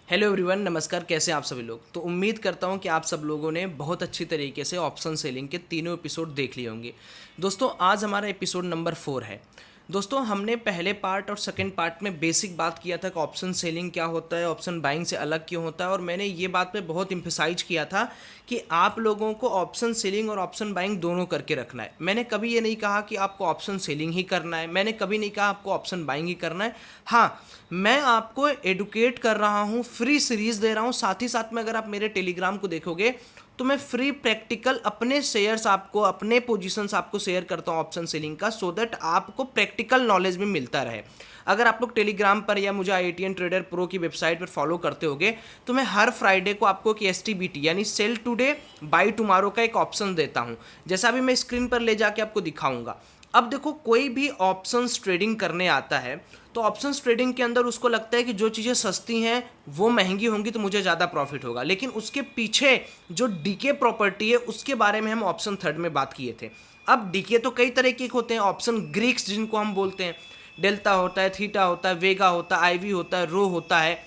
Hello everyone, नमस्कार। कैसे हैं आप सभी लोग। तो उम्मीद करता हूं कि आप सब लोगों ने बहुत अच्छी तरीके से ऑप्शन सेलिंग के तीनों एपिसोड देख लिए होंगे। दोस्तों, आज हमारा एपिसोड नंबर 4 है। दोस्तों, हमने पहले पार्ट और सेकंड पार्ट में बेसिक बात किया था कि ऑप्शन सेलिंग क्या होता है, ऑप्शन बाइंग से अलग क्यों होता है, और मैंने ये बात पे बहुत इम्फेसाइज किया था कि आप लोगों को ऑप्शन सेलिंग और ऑप्शन बाइंग दोनों करके रखना है। मैंने कभी ये नहीं कहा कि आपको ऑप्शन सेलिंग ही करना है, मैंने कभी नहीं कहा आपको ऑप्शन बाइंग ही करना है। हाँ, मैं आपको एडुकेट कर रहा हूँ, फ्री सीरीज दे रहा हूँ। साथ ही साथ में अगर आप मेरे टेलीग्राम को देखोगे तो मैं फ्री प्रैक्टिकल अपने शेयर्स आपको, अपने पोजीशंस आपको शेयर करता हूँ ऑप्शन सेलिंग का, सो दैट आपको प्रैक्टिकल नॉलेज भी मिलता रहे। अगर आप लोग टेलीग्राम पर या मुझे IITN ट्रेडर प्रो की वेबसाइट पर फॉलो करते होगे तो मैं हर फ्राइडे को आपको एक STBT यानी सेल टुडे बाय टुमारो का एक ऑप्शन देता हूँ, जैसा भी मैं स्क्रीन पर ले जाके आपको दिखाऊंगा। अब देखो, कोई भी ऑप्शंस ट्रेडिंग करने आता है तो ऑप्शंस ट्रेडिंग के अंदर उसको लगता है कि जो चीज़ें सस्ती हैं वो महंगी होंगी तो मुझे ज़्यादा प्रॉफिट होगा, लेकिन उसके पीछे जो डीके प्रॉपर्टी है उसके बारे में हम ऑप्शन थर्ड में बात किए थे। अब डीके तो कई तरह के होते हैं, ऑप्शन ग्रीक्स जिनको हम बोलते हैं, डेल्टा होता है, थीटा होता है, वेगा होता है, आईवी होता है, रो होता है।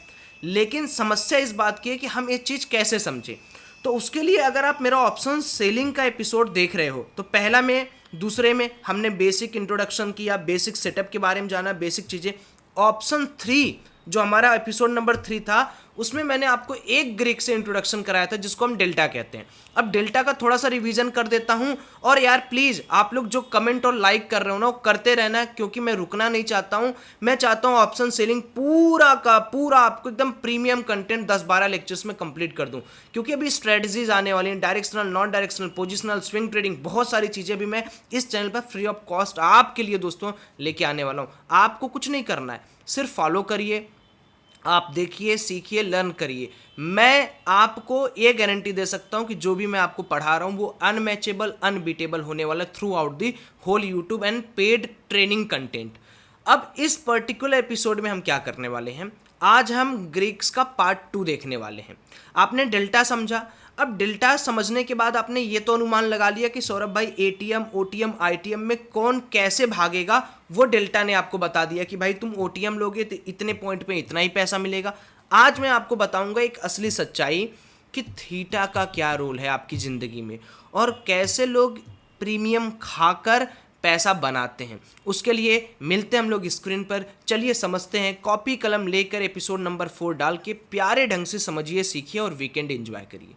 लेकिन समस्या इस बात की है कि हम ये चीज़ कैसे समझें। तो उसके लिए अगर आप मेरा ऑप्शन सेलिंग का एपिसोड देख रहे हो तो पहला में, दूसरे में हमने बेसिक इंट्रोडक्शन किया, बेसिक सेटअप के बारे में जाना, बेसिक चीज़ें। ऑप्शन 3 जो हमारा एपिसोड नंबर 3 था उसमें मैंने आपको एक ग्रीक से इंट्रोडक्शन कराया था जिसको हम डेल्टा कहते हैं। अब डेल्टा का थोड़ा सा रिवीजन कर देता हूं। और यार प्लीज़ आप लोग जो कमेंट और लाइक कर रहे हो ना वो करते रहना, क्योंकि मैं रुकना नहीं चाहता हूं। मैं चाहता हूं ऑप्शन सेलिंग पूरा का पूरा आपको एकदम प्रीमियम कंटेंट 10-12 लेक्चर्स में कंप्लीट कर दूं, क्योंकि अभी स्ट्रेटजीज आने वाली हैं, directional, non directional, positional, swing trading, बहुत सारी चीज़ें भी मैं इस चैनल पर फ्री ऑफ कॉस्ट आपके लिए दोस्तों लेके आने वाला हूँ। आपको कुछ नहीं करना है, सिर्फ फॉलो करिए, आप देखिए, सीखिए, लर्न करिए। मैं आपको ये गारंटी दे सकता हूं कि जो भी मैं आपको पढ़ा रहा हूं वो अनमैचेबल, अनबीटेबल होने वाला throughout the whole YouTube and paid training content. अब इस पर्टिकुलर एपिसोड में हम क्या करने वाले हैं, आज हम ग्रीक्स का पार्ट 2 देखने वाले हैं। आपने डेल्टा समझा। अब डेल्टा समझने के बाद आपने ये तो अनुमान लगा लिया कि सौरभ भाई एटीएम, ओटीएम, आईटीएम में कौन कैसे भागेगा, वो डेल्टा ने आपको बता दिया कि भाई तुम ओटीएम लोगे तो इतने पॉइंट पे इतना ही पैसा मिलेगा। आज मैं आपको बताऊंगा एक असली सच्चाई कि थीटा का क्या रोल है आपकी ज़िंदगी में और कैसे लोग प्रीमियम खाकर पैसा बनाते हैं। उसके लिए मिलते हैं हम लोग स्क्रीन पर। चलिए समझते हैं, कॉपी कलम लेकर एपिसोड नंबर 4 डाल के प्यारे ढंग से समझिए, सीखिए और वीकेंड एंजॉय करिए।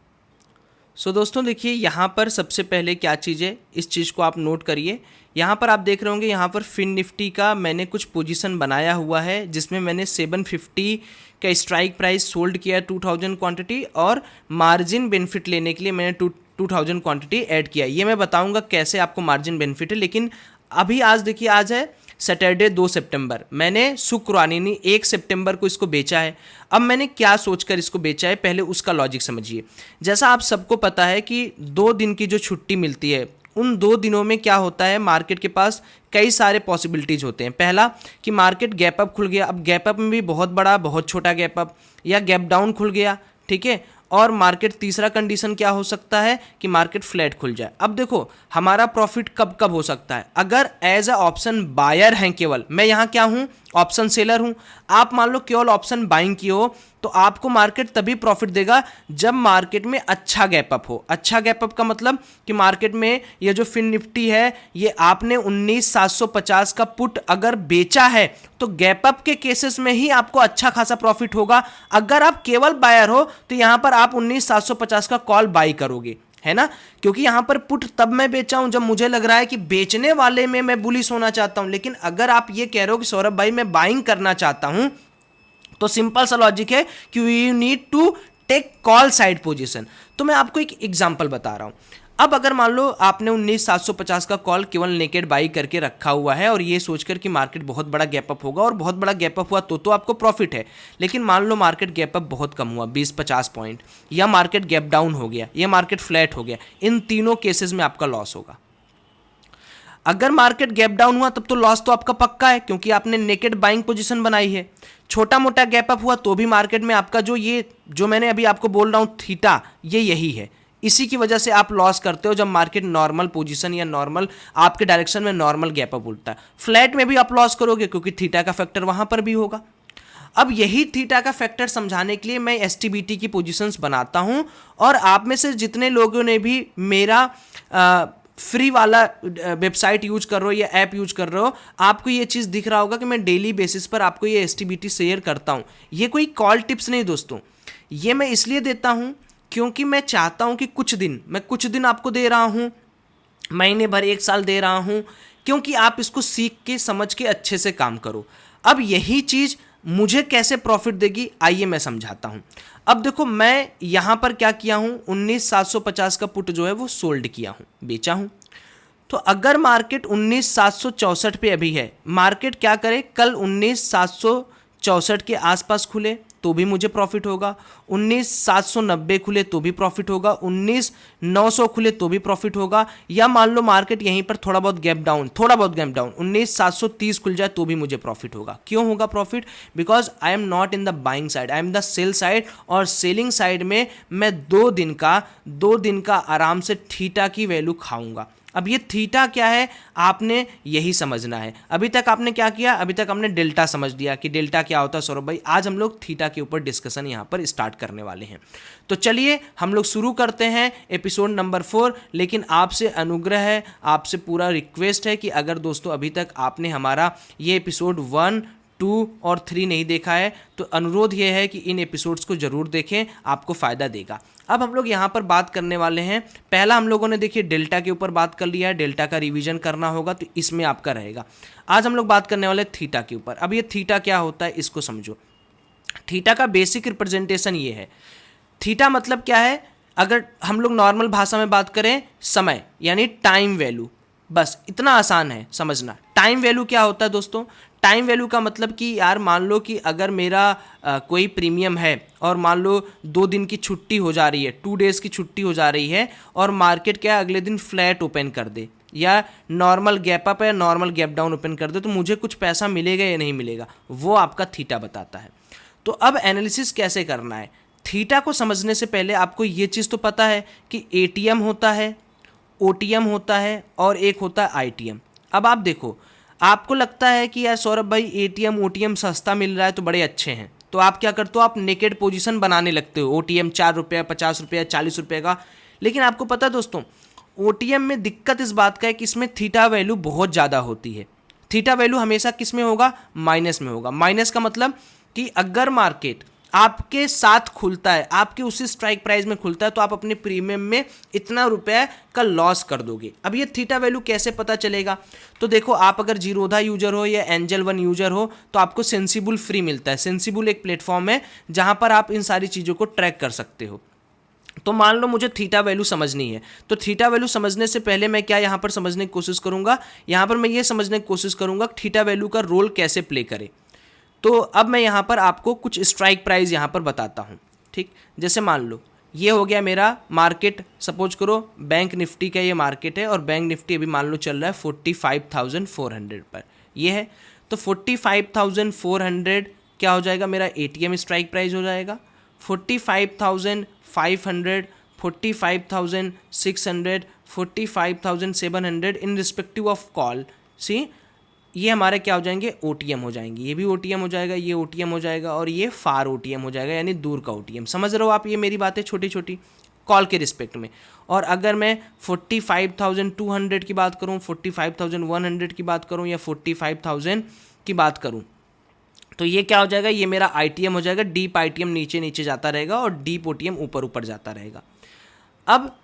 दोस्तों देखिए, यहाँ पर सबसे पहले क्या चीज़ है, इस चीज़ को आप नोट करिए। यहाँ पर आप देख रहे होंगे, यहाँ पर फिन निफ्टी का मैंने कुछ पोजीशन बनाया हुआ है जिसमें मैंने 750 का स्ट्राइक प्राइस सोल्ड किया 2000 क्वांटिटी, और मार्जिन बेनिफिट लेने के लिए मैंने 2000 क्वांटिटी ऐड किया। ये मैं बताऊँगा कैसे आपको मार्जिन बेनिफिट है। लेकिन अभी आज देखिए, आज है सैटरडे 2 सितंबर, मैंने शुक्रवार यानी 1 सितंबर को इसको बेचा है। अब मैंने क्या सोचकर इसको बेचा है, पहले उसका लॉजिक समझिए। जैसा आप सबको पता है कि 2 दिन की जो छुट्टी मिलती है, उन 2 दिनों में क्या होता है, मार्केट के पास कई सारे पॉसिबिलिटीज़ होते हैं। पहला कि मार्केट गैप अप खुल गया, अब गैप अप में भी बहुत बड़ा, बहुत छोटा गैप अप, या गैप डाउन खुल गया, ठीक है। और मार्केट, तीसरा कंडीशन क्या हो सकता है कि मार्केट फ्लैट खुल जाए। अब देखो, हमारा प्रॉफिट कब कब हो सकता है, अगर एज अ ऑप्शन बायर हैं, केवल मैं यहाँ क्या हूँ, ऑप्शन सेलर हूँ। आप मान लो केवल ऑप्शन बाइंग की हो तो आपको मार्केट तभी प्रॉफिट देगा जब मार्केट में अच्छा गैप अप हो। अच्छा गैप अप का मतलब कि मार्केट में ये जो फिन निफ्टी है, ये आपने 19750 का पुट अगर बेचा है तो गैप अप के केसेस में ही आपको अच्छा खासा प्रॉफिट होगा। अगर आप केवल बायर हो तो यहां पर आप 19750 का कॉल बाई करोगे, है ना, क्योंकि यहां पर पुट तब मैं बेचा हूं जब मुझे लग रहा है कि बेचने वाले में मैं बुलिश होना चाहता हूं। लेकिन अगर आप ये कह रहे हो कि सौरभ भाई मैं बाइंग करना चाहता हूं, तो सिंपल सा लॉजिक है कि you need to take call side position. तो मैं आपको एक एग्जांपल बता रहा हूं। अब अगर मान लो आपने 19750 का कॉल केवल नेकेड बाई करके रखा हुआ है और ये सोचकर कि मार्केट बहुत बड़ा गैप अप होगा, और बहुत बड़ा गैप अप हुआ तो आपको प्रॉफिट है। लेकिन मान लो मार्केट गैप अप बहुत कम हुआ, 20-50 पॉइंट, या मार्केट गैप डाउन हो गया, या मार्केट फ्लैट हो गया, इन तीनों केसेस में आपका लॉस होगा। अगर मार्केट गैप डाउन हुआ तब तो लॉस तो आपका पक्का है, क्योंकि आपने नेकेड बाइंग पोजीशन बनाई है। छोटा मोटा गैप अप हुआ तो भी मार्केट में आपका जो मैंने अभी आपको बोल रहा हूं थीटा, ये यही है। इसी की वजह से आप लॉस करते हो जब मार्केट नॉर्मल पोजीशन या नॉर्मल आपके डायरेक्शन में नॉर्मल गैप अप उठता है। फ्लैट में भी आप लॉस करोगे क्योंकि थीटा का फैक्टर वहां पर भी होगा। अब यही थीटा का फैक्टर समझाने के लिए मैं एसटीबीटी की पोजीशंस बनाता हूं, और आप में से जितने लोगों ने भी मेरा फ्री वाला वेबसाइट यूज कर रहे हो या ऐप यूज कर रहे हो, आपको ये चीज़ दिख रहा होगा कि मैं डेली बेसिस पर आपको ये एसटीबीटी शेयर करता हूँ। ये कोई कॉल टिप्स नहीं दोस्तों, ये मैं इसलिए देता हूँ क्योंकि मैं चाहता हूँ कि कुछ दिन आपको दे रहा हूँ, महीने भर, 1 साल दे रहा हूँ, क्योंकि आप इसको सीख के समझ के अच्छे से काम करो। अब यही चीज़ मुझे कैसे प्रॉफिट देगी, आइए मैं समझाता हूँ। अब देखो, मैं यहाँ पर क्या किया हूँ, 19,750 का पुट जो है वो सोल्ड किया हूँ, बेचा हूँ। तो अगर मार्केट 19,764 पे अभी है, मार्केट क्या करे, कल 19,764 के आसपास खुले तो भी मुझे प्रॉफिट होगा, 19,790 खुले तो भी प्रॉफिट होगा, 19,900 खुले तो भी प्रॉफिट होगा, या मान लो मार्केट यहीं पर थोड़ा बहुत गैप डाउन 19,730 खुल जाए तो भी मुझे प्रॉफिट होगा। क्यों होगा profit? Because I am not in the buying side, I am the sell side, और सेलिंग साइड में मैं 2 दिन का आराम से थीटा की वैल्यू खाऊंगा। अब ये थीटा क्या है, आपने यही समझना है। अभी तक आपने क्या किया, अभी तक हमने डेल्टा समझ लिया कि डेल्टा क्या होता है सौरभ भाई। आज हम लोग थीटा के ऊपर डिस्कशन यहाँ पर स्टार्ट करने वाले हैं। तो चलिए हम लोग शुरू करते हैं एपिसोड नंबर 4। लेकिन आपसे अनुग्रह है, आपसे पूरा रिक्वेस्ट है कि अगर दोस्तों अभी तक आपने हमारा ये एपिसोड 1, 2 और 3 नहीं देखा है तो अनुरोध ये है कि इन एपिसोड्स को जरूर देखें, आपको फ़ायदा देगा। अब हम लोग यहाँ पर बात करने वाले हैं, पहला हम लोगों ने देखिए डेल्टा के ऊपर बात कर लिया है, डेल्टा का रिवीजन करना होगा तो इसमें आपका रहेगा। आज हम लोग बात करने वाले थीटा के ऊपर। अब ये थीटा क्या होता है इसको समझो। थीटा का बेसिक रिप्रेजेंटेशन ये है। थीटा मतलब क्या है, अगर हम लोग नॉर्मल भाषा में बात करें, समय यानी टाइम वैल्यू, बस इतना आसान है समझना। टाइम वैल्यू क्या होता है दोस्तों? टाइम वैल्यू का मतलब कि यार मान लो कि अगर मेरा कोई प्रीमियम है और मान लो 2 दिन की छुट्टी हो जा रही है, 2 डेज़ की छुट्टी हो जा रही है, और मार्केट क्या अगले दिन फ्लैट ओपन कर दे या नॉर्मल गैप अप या नॉर्मल गैप डाउन ओपन कर दे, तो मुझे कुछ पैसा मिलेगा या नहीं मिलेगा, वो आपका थीटा बताता है। तो अब एनालिसिस कैसे करना है? थीटा को समझने से पहले आपको ये चीज़ तो पता है कि एटीएम होता है, ओटीएम होता है और एक होता है आईटीएम। अब आप देखो, आपको लगता है कि यार सौरभ भाई एटीएम ओटीएम सस्ता मिल रहा है तो बड़े अच्छे हैं, तो आप क्या करते हो, आप नेकेड पोजीशन बनाने लगते हो, ओटीएम 4 रुपये, 50 रुपये, 40 रुपये का। लेकिन आपको पता है दोस्तों, ओटीएम में दिक्कत इस बात का है कि इसमें थीटा वैल्यू बहुत ज़्यादा होती है। थीटा वैल्यू हमेशा किस में होगा? माइनस में होगा। माइनस का मतलब कि अगर मार्केट आपके साथ खुलता है, आपके उसी स्ट्राइक प्राइस में खुलता है, तो आप अपने प्रीमियम में इतना रुपए का लॉस कर दोगे। अब ये थीटा वैल्यू कैसे पता चलेगा? तो देखो, आप अगर जीरोधा यूजर हो या एंजल 1 यूजर हो तो आपको सेंसिबल फ्री मिलता है। सेंसिबल एक प्लेटफॉर्म है जहां पर आप इन सारी चीज़ों को ट्रैक कर सकते हो। तो मान लो मुझे थीटा वैल्यू समझनी है, तो थीटा वैल्यू समझने से पहले मैं क्या यहाँ पर समझने की कोशिश करूँगा, यहाँ पर मैं ये समझने की कोशिश करूँगा थीटा वैल्यू का रोल कैसे प्ले करे। तो अब मैं यहाँ पर आपको कुछ स्ट्राइक प्राइस यहाँ पर बताता हूँ, ठीक। जैसे मान लो ये हो गया मेरा मार्केट, सपोज करो बैंक निफ्टी का ये मार्केट है, और बैंक निफ्टी अभी मान लो चल रहा है 45,400 पर, ये है। तो 45,400 क्या हो जाएगा, मेरा एटीएम स्ट्राइक प्राइस हो जाएगा। 45,500, 45,600, 45,700 इन रिस्पेक्टिव ऑफ कॉल, सी ये हमारे क्या हो जाएंगे, ओटीएम हो जाएंगे। ये भी ओटीएम हो जाएगा, ये ओटीएम हो जाएगा, और ये फार ओटीएम हो जाएगा, यानी दूर का ओटीएम। समझ रहे हो आप ये मेरी बातें छोटी छोटी कॉल के रिस्पेक्ट में। और अगर मैं 45,200 की बात करूँ, 45,100 की बात करूँ, या 45,000 की बात करूँ, तो ये क्या हो जाएगा, ये मेरा आईटीएम हो जाएगा। डीप आईटीएम नीचे नीचे जाता रहेगा और डीप ओटीएम ऊपर ऊपर जाता रहेगा। अब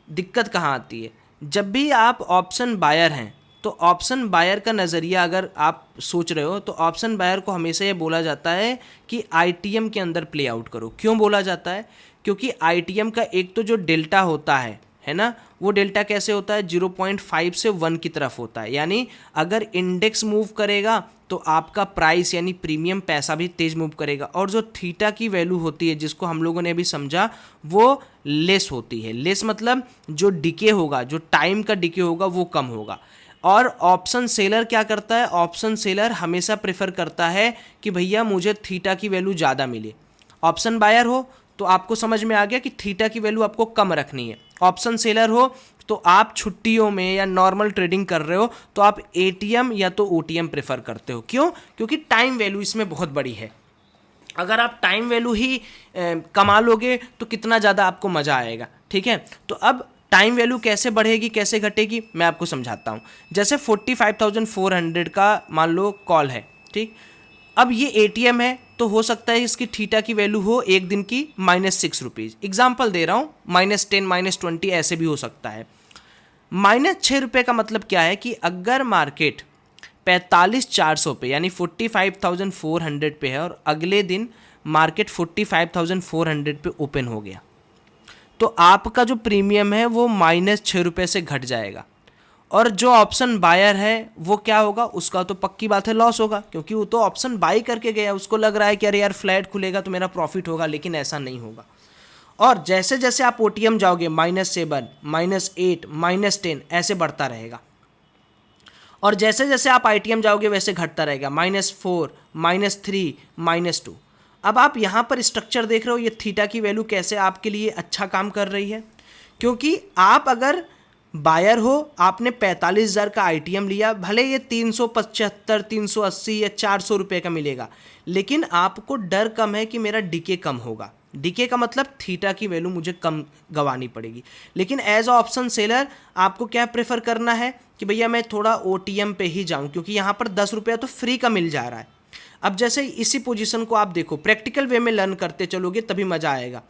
दिक्कत कहाँ आती है, जब भी आप ऑप्शन बायर हैं, तो ऑप्शन बायर का नज़रिया अगर आप सोच रहे हो, तो ऑप्शन बायर को हमेशा ये बोला जाता है कि आईटीएम के अंदर प्ले आउट करो। क्यों बोला जाता है? क्योंकि आईटीएम का एक तो जो डेल्टा होता है ना, वो डेल्टा कैसे होता है, 0.5 से 1 की तरफ होता है। यानी अगर इंडेक्स मूव करेगा तो आपका प्राइस यानी प्रीमियम पैसा भी तेज मूव करेगा। और जो थीटा की वैल्यू होती है, जिसको हम लोगों ने अभी समझा, वो लेस होती है। लेस मतलब जो डिके होगा, जो टाइम का डिके होगा, वो कम होगा। और ऑप्शन सेलर क्या करता है, ऑप्शन सेलर हमेशा प्रेफर करता है कि भैया मुझे थीटा की वैल्यू ज़्यादा मिले। ऑप्शन बायर हो तो आपको समझ में आ गया कि थीटा की वैल्यू आपको कम रखनी है। ऑप्शन सेलर हो तो आप छुट्टियों में या नॉर्मल ट्रेडिंग कर रहे हो तो आप एटीएम या तो ओटीएम प्रेफर करते हो। क्यों? क्योंकि टाइम वैल्यू इसमें बहुत बड़ी है। अगर आप टाइम वैल्यू ही कमा लोगे तो कितना ज़्यादा आपको मज़ा आएगा, ठीक है। तो अब टाइम वैल्यू कैसे बढ़ेगी कैसे घटेगी मैं आपको समझाता हूँ। जैसे 45,400 का मान लो कॉल है, ठीक। अब ये एटीएम है तो हो सकता है इसकी थीटा की वैल्यू हो एक दिन की -6 रुपीज़, एग्जाम्पल दे रहा हूँ, -10 -20 ऐसे भी हो सकता है। -6 रुपये का मतलब क्या है कि अगर मार्केट 45,400 पे यानी 45,400 पे है और अगले दिन मार्केट 45,400 पे ओपन हो गया तो आपका जो प्रीमियम है वो -6 रुपये से घट जाएगा। और जो ऑप्शन बायर है वो क्या होगा, उसका तो पक्की बात है लॉस होगा, क्योंकि वो तो ऑप्शन बाई करके गया, उसको लग रहा है कि अरे यार फ्लैट खुलेगा तो मेरा प्रॉफिट होगा, लेकिन ऐसा नहीं होगा। और जैसे जैसे आप ओटीएम जाओगे -7 -8 -10 ऐसे बढ़ता रहेगा, और जैसे जैसे आप आईटीएम जाओगे वैसे घटता रहेगा, -4 -3 -2। अब आप यहाँ पर स्ट्रक्चर देख रहे हो, ये थीटा की वैल्यू कैसे आपके लिए अच्छा काम कर रही है, क्योंकि आप अगर बायर हो, आपने 45,000 का आईटीएम लिया, भले ये 375 380 या 400 रुपये का मिलेगा, लेकिन आपको डर कम है कि मेरा डीके कम होगा। डीके का मतलब थीटा की वैल्यू मुझे कम गंवानी पड़ेगी। लेकिन एज अ ऑप्शन सेलर आपको क्या प्रेफर करना है कि भैया मैं थोड़ा ओटीएम पे ही जाऊं, क्योंकि यहाँ पर 10 रुपया तो फ्री का मिल जा रहा है। अब जैसे इसी पोजीशन को आप देखो, प्रैक्टिकल वे में लर्न करते चलोगे तभी मज़ा आएगा।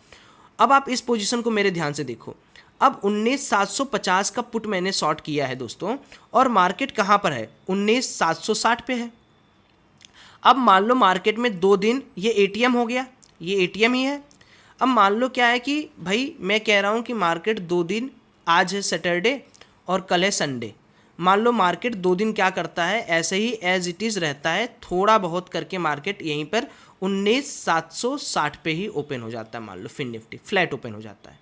अब आप इस पोजीशन को मेरे ध्यान से देखो, अब 19,750 का पुट मैंने शॉर्ट किया है दोस्तों, और मार्केट कहाँ पर है, 19,760 पे है। अब मान लो मार्केट में 2 दिन ये एटीएम हो गया, ये एटीएम ही है। अब मान लो क्या है कि भाई मैं कह रहा हूँ कि मार्केट 2 दिन, आज है सैटरडे और कल है संडे, मान लो मार्केट 2 दिन क्या करता है, ऐसे ही एज इट इज़ रहता है, थोड़ा बहुत करके मार्केट यहीं पर 19,760 पे ही ओपन हो जाता है। मान लो फिन निफ्टी फ्लैट ओपन हो जाता है,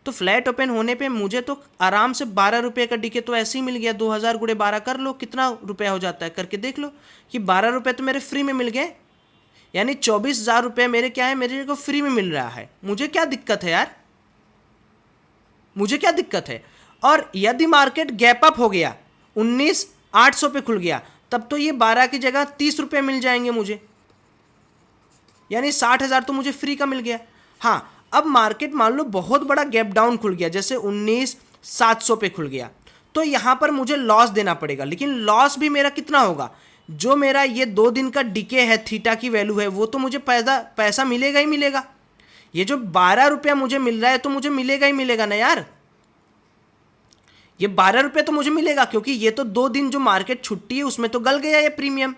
तो फ्लैट ओपन होने पे मुझे तो आराम से 12 रुपये का डीके तो ऐसे ही मिल गया। 2000 गुणे 12 कर लो, कितना रुपया हो जाता है करके देख लो कि 12 रुपये तो मेरे फ्री में मिल गए, यानी 24,000 रुपये मेरे क्या है, मेरे को फ्री में मिल रहा है। मुझे क्या दिक्कत है यार, मुझे क्या दिक्कत है। और यदि मार्केट गैप अप हो गया, 19,800 पे खुल गया, तब तो ये 12 की जगह 30 रुपये मिल जाएंगे मुझे, यानी 60,000 तो मुझे फ्री का मिल गया। हाँ, अब मार्केट मान लो बहुत बड़ा गैप डाउन खुल गया, जैसे 19,700 पे खुल गया, तो यहाँ पर मुझे लॉस देना पड़ेगा। लेकिन लॉस भी मेरा कितना होगा, जो मेरा ये 2 दिन का डीके है, थीटा की वैल्यू है, वो तो मुझे पैसा मिलेगा ही मिलेगा। ये जो 12 रुपया मुझे मिल रहा है तो मुझे मिलेगा ही मिलेगा ना यार, ये 12 रुपये तो मुझे मिलेगा, क्योंकि ये तो 2 दिन जो मार्केट छुट्टी है उसमें तो गल गया ये प्रीमियम।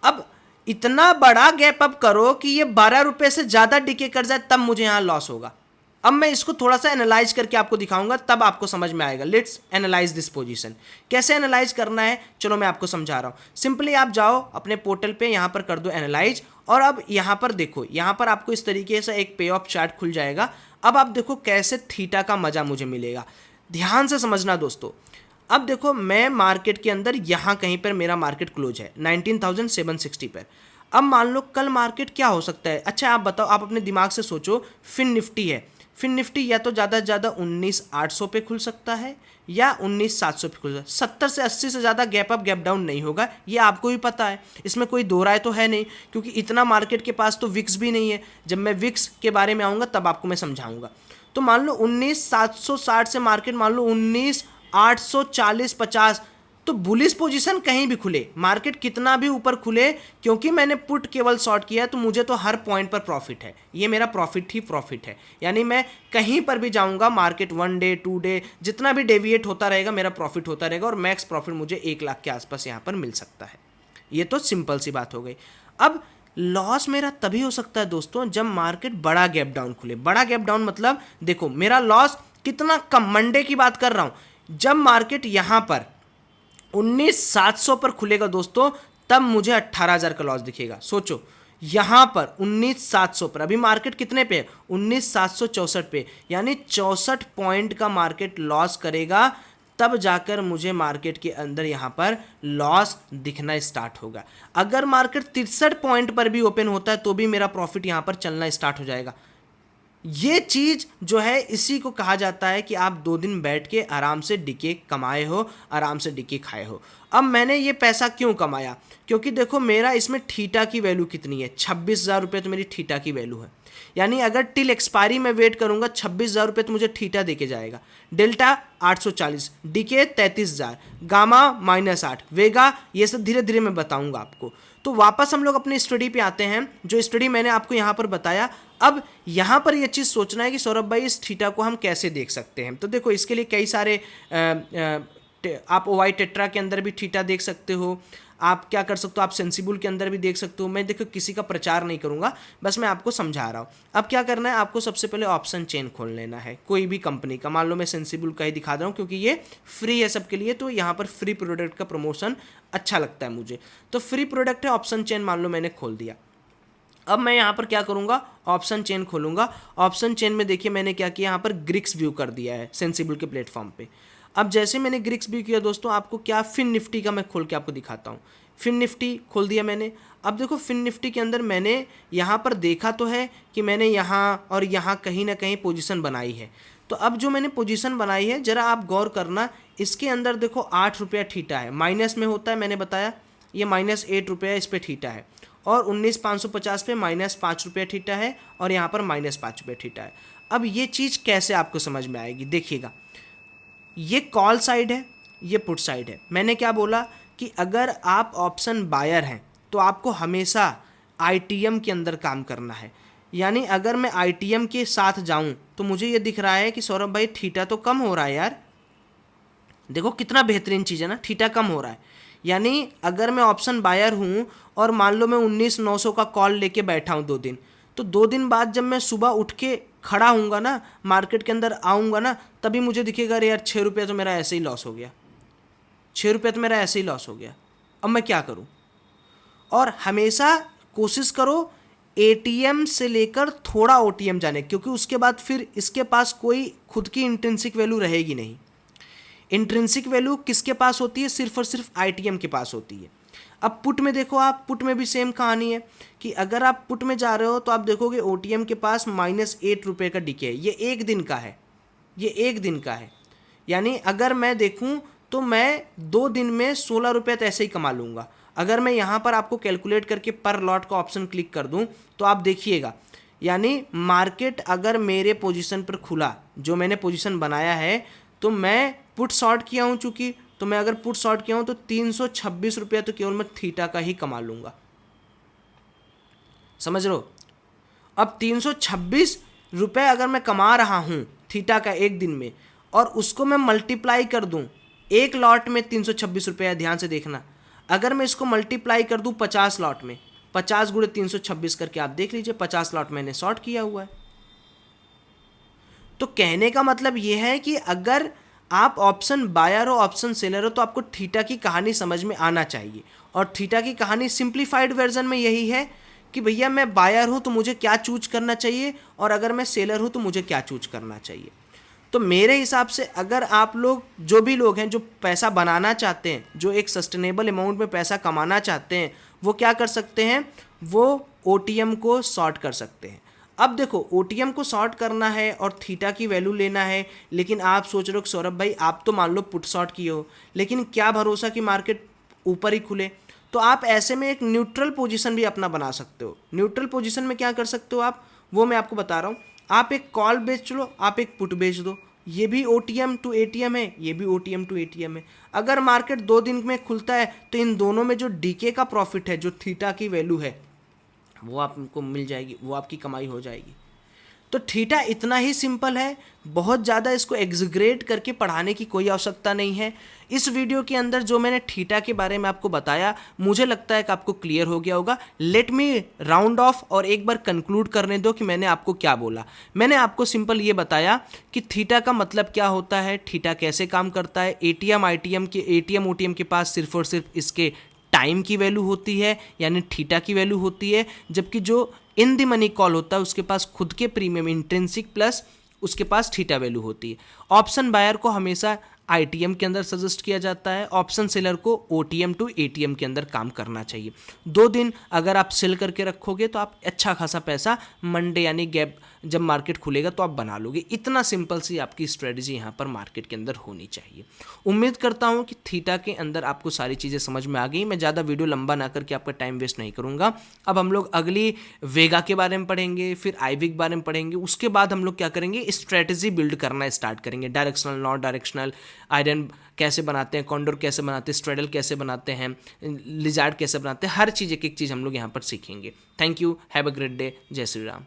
अब इतना बड़ा गैप अप करो कि ये 12 रुपये से ज़्यादा डीके कर जाए, तब मुझे यहाँ लॉस होगा। अब मैं इसको थोड़ा सा एनालाइज करके आपको दिखाऊंगा, तब आपको समझ में आएगा। Let's analyse this position. कैसे एनालाइज करना है चलो मैं आपको समझा रहा हूँ। सिंपली आप जाओ अपने पोर्टल पे, यहाँ पर कर दो एनालाइज, और अब यहाँ पर देखो, यहाँ पर आपको इस तरीके से एक पे ऑफ चार्ट खुल जाएगा। अब आप देखो कैसे थीटा का मजा मुझे मिलेगा, ध्यान से समझना दोस्तों। अब देखो मैं मार्केट के अंदर यहाँ कहीं पर मेरा मार्केट क्लोज है 19,760 पर। अब मान लो कल मार्केट क्या हो सकता है, अच्छा आप बताओ, आप अपने दिमाग से सोचो। फिन निफ्टी है, फिन निफ्टी या तो ज़्यादा से ज़्यादा 19,800 पे खुल सकता है या 19,700 पे खुल सकता है। 70 से 80 से ज़्यादा गैप अप गैप डाउन नहीं होगा, ये आपको भी पता है, इसमें कोई दो राय तो है नहीं, क्योंकि इतना मार्केट के पास तो विक्स भी नहीं है। जब मैं विक्स के बारे में आऊँगा तब आपको मैं समझाऊँगा। तो मान लो 19,760 से मार्केट मान लो 19,840-50, तो बुलिश पोजीशन कहीं भी खुले, मार्केट कितना भी ऊपर खुले, क्योंकि मैंने पुट केवल शॉर्ट किया है तो मुझे तो हर पॉइंट पर प्रॉफिट है, ये मेरा प्रॉफिट ही प्रॉफिट है। यानी मैं कहीं पर भी जाऊंगा, मार्केट 1 डे 2 डे जितना भी डेविएट होता रहेगा मेरा प्रॉफिट होता रहेगा, और मैक्स प्रॉफिट मुझे 1 लाख के आसपास यहाँ पर मिल सकता है। ये तो सिंपल सी बात हो गई। अब लॉस मेरा तभी हो सकता है दोस्तों जब मार्केट बड़ा गैप डाउन खुले। बड़ा गैप डाउन मतलब देखो मेरा लॉस कितना कम, मंडे की बात कर रहा हूँ, जब मार्केट यहाँ पर 19,700 पर खुलेगा दोस्तों, तब मुझे 18,000 का लॉस दिखेगा। सोचो यहाँ पर 19,700 पर, अभी मार्केट कितने पे है 19,764 पे, यानी 64 पॉइंट का मार्केट लॉस करेगा, तब जाकर मुझे मार्केट के अंदर यहाँ पर लॉस दिखना स्टार्ट होगा। अगर मार्केट 63 पॉइंट पर भी ओपन होता है तो भी मेरा प्रॉफिट यहाँ पर चलना स्टार्ट हो जाएगा। ये चीज़ जो है इसी को कहा जाता है कि आप 2 दिन बैठ के आराम से डीके कमाए हो, आराम से डीके खाए हो। अब मैंने ये पैसा क्यों कमाया, क्योंकि देखो मेरा इसमें थीटा की वैल्यू कितनी है, 26,000 रुपये तो मेरी थीटा की वैल्यू है। यानी अगर टिल एक्सपायरी में वेट करूंगा 26,000 रुपये तो मुझे थीटा देके जाएगा। डेल्टा 840, डीके 33,000, गामा -8, वेगा, ये सब धीरे धीरे मैं बताऊंगा आपको। तो वापस हम लोग अपनी स्टडी पे आते हैं, जो स्टडी मैंने आपको यहाँ पर बताया। अब यहाँ पर ये चीज़ सोचना है कि सौरभ भाई इस थीटा को हम कैसे देख सकते हैं। तो देखो इसके लिए कई सारे आप ओवाई टेट्रा के अंदर भी थीटा देख सकते हो, आप क्या कर सकते हो, आप सेंसिबल के अंदर भी देख सकते हो। मैं देखो किसी का प्रचार नहीं करूंगा, बस मैं आपको समझा रहा हूँ। अब क्या करना है, आपको सबसे पहले ऑप्शन चेन खोल लेना है कोई भी कंपनी का। मान लो मैं सेंसिबल का ही दिखा रहा हूँ क्योंकि ये फ्री है सबके लिए, तो यहाँ पर फ्री प्रोडक्ट का प्रमोशन अच्छा लगता है मुझे। तो फ्री प्रोडक्ट है, ऑप्शन चेन मान लो मैंने खोल दिया। अब मैं यहाँ पर क्या करूँगा, ऑप्शन चेन खोलूँगा। ऑप्शन चेन में देखिए मैंने क्या किया, यहाँ पर ग्रिक्स व्यू कर दिया है सेंसिबल के प्लेटफॉर्म पे। अब जैसे मैंने ग्रिक्स व्यू किया दोस्तों, आपको क्या फिन निफ्टी का मैं खोल के आपको दिखाता हूँ। फिन निफ्टी खोल दिया मैंने। अब देखो फिन निफ्टी के अंदर मैंने यहाँ पर देखा तो है कि मैंने यहाँ और यहाँ कहीं ना कहीं पोजीशन बनाई है। तो अब जो मैंने पोजीशन बनाई है ज़रा आप गौर करना, इसके अंदर देखो 8 रुपया थीटा है, माइनस में होता है, मैंने बताया ये -8 रुपया इस पर थीटा है, और 19,550 पे -5 रुपया थीटा है, और यहाँ पर -5 रुपया थीटा है। अब ये चीज़ कैसे आपको समझ में आएगी, देखिएगा ये कॉल साइड है, ये पुट साइड है। मैंने क्या बोला कि अगर आप ऑप्शन बायर हैं तो आपको हमेशा आईटीएम के अंदर काम करना है। यानी अगर मैं आईटीएम के साथ जाऊं तो मुझे ये दिख रहा है कि सौरभ भाई थीटा तो कम हो रहा है यार, देखो कितना बेहतरीन चीज़ है ना, थीटा कम हो रहा है। यानी अगर मैं ऑप्शन बायर हूँ और मान लो मैं 19,900 का कॉल लेके बैठा हूँ 2 दिन, तो 2 दिन बाद जब मैं सुबह उठ के खड़ा हूँगा ना, मार्केट के अंदर आऊँगा ना, तभी मुझे दिखेगा अरे यार 6 रुपया तो मेरा ऐसे ही लॉस हो गया, 6 रुपया तो मेरा ऐसे ही लॉस हो गया। अब मैं क्या करूँ। और हमेशा कोशिश करो एटीएम से लेकर थोड़ा ओटीएम जाने, क्योंकि उसके बाद फिर इसके पास कोई खुद की इंट्रिंसिक वैल्यू रहेगी नहीं। इंट्रिंसिक वैल्यू किसके पास होती है, सिर्फ और सिर्फ आईटीएम के पास होती है। अब पुट में देखो, आप पुट में भी सेम कहानी है कि अगर आप पुट में जा रहे हो तो आप देखोगे ओटीएम के पास -8 रुपये का डीके है, ये एक दिन का है, ये एक दिन का है। यानी अगर मैं देखूं तो मैं 2 दिन में 16 रुपये तो ऐसे ही कमा लूँगा। अगर मैं यहाँ पर आपको कैलकुलेट करके पर लॉट का ऑप्शन क्लिक कर दूँ तो आप देखिएगा, यानी मार्केट अगर मेरे पोजीशन पर खुला, जो मैंने पोजीशन बनाया है, तो मैं पुट शॉर्ट किया हूँ चूँकि, तो मैं अगर पुट शॉर्ट किया हूँ तो 326 रुपया तो केवल मैं थीटा का ही कमा लूँगा। समझ रहे हो। अब 326 रुपये अगर मैं कमा रहा हूँ थीटा का एक दिन में, और उसको मैं मल्टीप्लाई कर दूँ, एक लॉट में 326 रुपया, ध्यान से देखना, अगर मैं इसको मल्टीप्लाई कर दूँ 50 लॉट में, 50 × 326 करके आप देख लीजिए 50 लॉट मैंने शॉर्ट किया हुआ है। तो कहने का मतलब ये है कि अगर आप ऑप्शन बायर हो, ऑप्शन सेलर हो, तो आपको थीटा की कहानी समझ में आना चाहिए। और थीटा की कहानी सिंप्लीफाइड वर्जन में यही है कि भैया मैं बायर हूँ तो मुझे क्या चूज करना चाहिए, और अगर मैं सेलर हूँ तो मुझे क्या चूज करना चाहिए। तो मेरे हिसाब से अगर आप लोग, जो भी लोग हैं जो पैसा बनाना चाहते हैं, जो एक सस्टेनेबल अमाउंट में पैसा कमाना चाहते हैं, वो क्या कर सकते हैं, वो ओटीएम को शॉर्ट कर सकते हैं। अब देखो ओटीएम को शॉर्ट करना है और थीटा की वैल्यू लेना है, लेकिन आप सोच रहे हो सौरभ भाई आप तो मान लो पुट शॉर्ट किए हो, लेकिन क्या भरोसा कि मार्केट ऊपर ही खुले। तो आप ऐसे में एक न्यूट्रल पोजीशन भी अपना बना सकते हो। न्यूट्रल पोजीशन में क्या कर सकते हो आप, वो मैं आपको बता रहा हूँ। आप एक कॉल बेच लो, आप एक पुट बेच दो, ये भी ओटीएम टू एटीएम है, ये भी ओटीएम टू एटीएम है। अगर मार्केट 2 दिन में खुलता है तो इन दोनों में जो डीके का प्रॉफिट है, जो थीटा की वैल्यू है, वो आपको मिल जाएगी, वो आपकी कमाई हो जाएगी। तो थीटा इतना ही सिंपल है, बहुत ज़्यादा इसको एग्जीग्रेट करके पढ़ाने की कोई आवश्यकता नहीं है। इस वीडियो के अंदर जो मैंने थीटा के बारे में आपको बताया, मुझे लगता है कि आपको क्लियर हो गया होगा। लेट मी राउंड ऑफ और एक बार कंक्लूड करने दो कि मैंने आपको क्या बोला। मैंने आपको सिंपल ये बताया कि थीटा का मतलब क्या होता है, थीटा कैसे काम करता है। एटीएम ओटीएम के पास सिर्फ और सिर्फ इसके टाइम की वैल्यू होती है, यानी थीटा की वैल्यू होती है, जबकि जो इन द मनी कॉल होता है उसके पास खुद के प्रीमियम इंट्रिंसिक प्लस उसके पास थीटा वैल्यू होती है। ऑप्शन बायर को हमेशा आईटीएम के अंदर सजेस्ट किया जाता है, ऑप्शन सेलर को ओटीएम टू एटीएम के अंदर काम करना चाहिए। 2 दिन अगर आप सेल करके रखोगे तो आप अच्छा खासा पैसा मंडे यानी गैप जब मार्केट खुलेगा तो आप बना लोगे। इतना सिंपल सी आपकी स्ट्रेटजी यहाँ पर मार्केट के अंदर होनी चाहिए। उम्मीद करता हूँ कि थीटा के अंदर आपको सारी चीज़ें समझ में आ गई। मैं ज़्यादा वीडियो लंबा ना करके आपका टाइम वेस्ट नहीं करूँगा। अब हम लोग अगली वेगा के बारे में पढ़ेंगे, फिर आईविक बारे में पढ़ेंगे। उसके बाद हम लोग क्या करेंगे, स्ट्रेटजी बिल्ड करना स्टार्ट करेंगे। डायरेक्शनल, नॉन डायरेक्शनल, आयरन कैसे बनाते हैं, कॉन्डोर कैसे बनाते हैं, स्ट्रेडल कैसे बनाते हैं, लिजार्ड कैसे बनाते हैं, हर चीज़ एक एक चीज़ हम लोग यहाँ पर सीखेंगे। Thank you, have a great day, जय श्री राम।